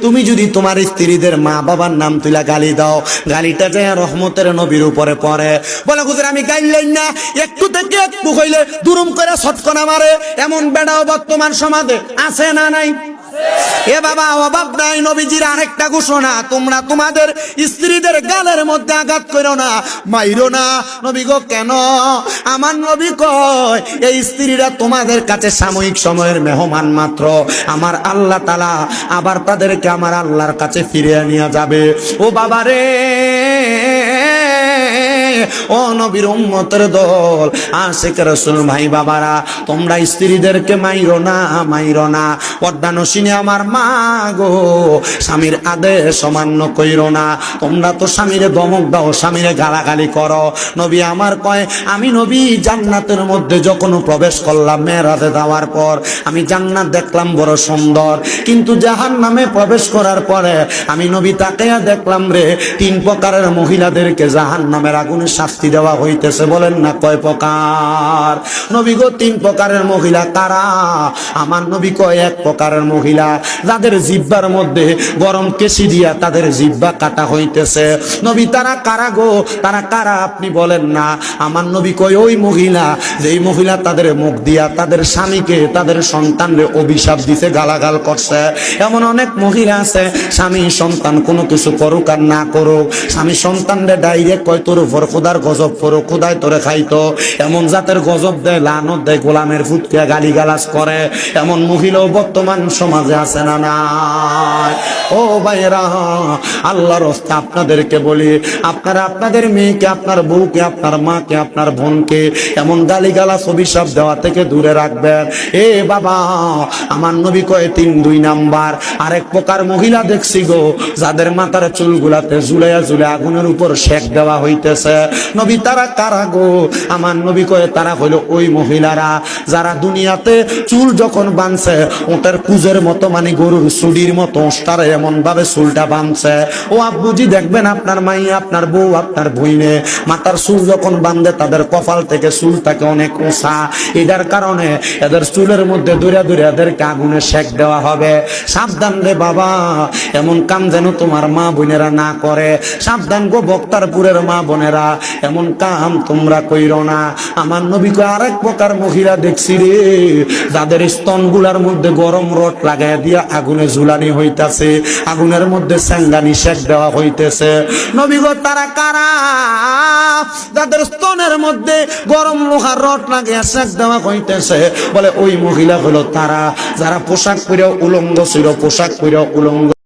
তুমি যদি তোমার স্ত্রীদের মা বাবার নাম তুলা গালি দাও, গালিটা যায় রহমতের নবীর উপরে পড়ে। বলে হুজুর আমি গাইলেন না, একটু থেকে একটু হইলে দুরুম করে ছটকনা মারে, এমন বেড়াও বর্তমান সমাজে আছে না নাই? এ বাবা অভাব নাই। নবীজির আরেকটা ঘোষণা, তোমরা তোমাদের স্ত্রীদের গালের মধ্যে আঘাত করো না, মাইরো না। নবী গো কেন? আমার নবী কয় এই স্ত্রীরা তোমাদের কাছে সাময়িক সময়ের মেহমান মাত্র, আমার আল্লাহ তাআলা আবার তাদেরকে আমার আল্লাহর কাছে ফিরিয়ে নিয়ে যাবে। ও বাবা রে, ও নবীর উম্মতের দল, আশিক রাসূল ভাই বাবারা, তোমরা স্ত্রীদেরকে মাইরো না, মাইরো না। পর্দা নসিনে আমার মা গো, স্বামীর আদেশ অমান্য কইরো না। তোমরা তো স্বামীরে ধমক দাও, স্বামীরে গালাগালি করো। নবী আমার কয়, আমি নবী জান্নাতের মধ্যে যখন প্রবেশ করলাম মেরাজে যাওয়ার পর, আমি জান্নাত দেখলাম বড় সুন্দর, কিন্তু জাহান্নামে প্রবেশ করার পরে আমি নবী তাকায়া দেখলাম রে, 3 প্রকারের মহিলাদেরকে জাহান্নামের আগুনে শাস্তি দেওয়া হইতেছে। বলেন না কয় প্রকার? নবী গো 3 প্রকারের মহিলা কারা? আমার নবী কয় 1 প্রকারের মহিলা যাদের জিহ্বার মধ্যে গরম কেশি দিয়া তাদের জিহ্বা কাটা হইতেছে। নবী তারা কারা গো? তারা কারা আপনি বলেন না? আমার নবী কয় ওই মহিলা, যেই মহিলা তাদের মুখ দিয়া তাদের স্বামীকে তাদের সন্তানরে অভিশাপ দিতে গালাগাল করছে। এমন অনেক মহিলা আছে, স্বামী সন্তান কোনো কিছু করুক আর না করুক, স্বামী সন্তানরে ডাইরেক্ট কয় তোর উপর খোদার গজব পড়ুক, খোদায় তোরে খাইতো। এমন জাতের গজব দেয়, লানত দেয়, গোলামের ফুটকে গালি গালাজ করে। এমন মহিলাও বর্তমান সমাজে আছে না নাই? ও ভাইরা, আল্লাহর রাস্তা আপনাদেরকে বলি, আপনারা আপনাদের মেয়েকে, আপনার বউকে, আপনার মাকে, আপনার বোনকে এমন গালি গালাজ অভিশাপ দেওয়া থেকে দূরে রাখবেন। এ বাবা, আমার নবী কয় 3-2 নাম্বার আরেক প্রকার মহিলা দেখছি গো, যাদের মাথার চুলগুলাতে ঝুলাইয়া ঝুলে আগুনের উপর শেক দেওয়া হইতেছে। নবী তারা কারা গো? আমার নবী কয় তারা হইল ওই মহিলারা যারা দুনিয়াতে চুল যখন বাঁধছে ওটার কুজের মতো, মানে গরুর চুড়ির মতো তারা এমন ভাবে চুলটা বাঁধছে। ও আব্বুজি দেখবেন আপনার মাইয়া, আপনার বউ, আপনার বইনে মাথার চুল যখন বাঁধে তাদের কপাল থেকে চুল থাকে অনেক উঁচা। এটার কারণে এদের চুলের মধ্যে দূরে দূরে এদেরকে আগুনে শেক দেওয়া হবে। সাবধান রে বাবা, এমন কাম যেন তোমার মা বোনেরা না করে। সাবধান গো বক্তারপুরের মা বোনেরা, এমন কাম তোমরা কইরো না। আমার নবী কয় আরেক প্রকার মহিলা দেখছি রে, যাদের স্তনগুলার মধ্যে গরম রড লাগাই দিয়া আগুনে ঝুলানি হইতাছে, আগুনের মধ্যে সেঙ্গানি শেক দেওয়া হইতেছে। নবী গো তারা কারা? যাদের স্তনের মধ্যে গরম লোহার রড লাগিয়ে শেক দেওয়া হইতেছে। বলে ওই মহিলা হলো তারা যারা পোশাক পরে উলঙ্গ ছিল, পোশাক পরে উলঙ্গ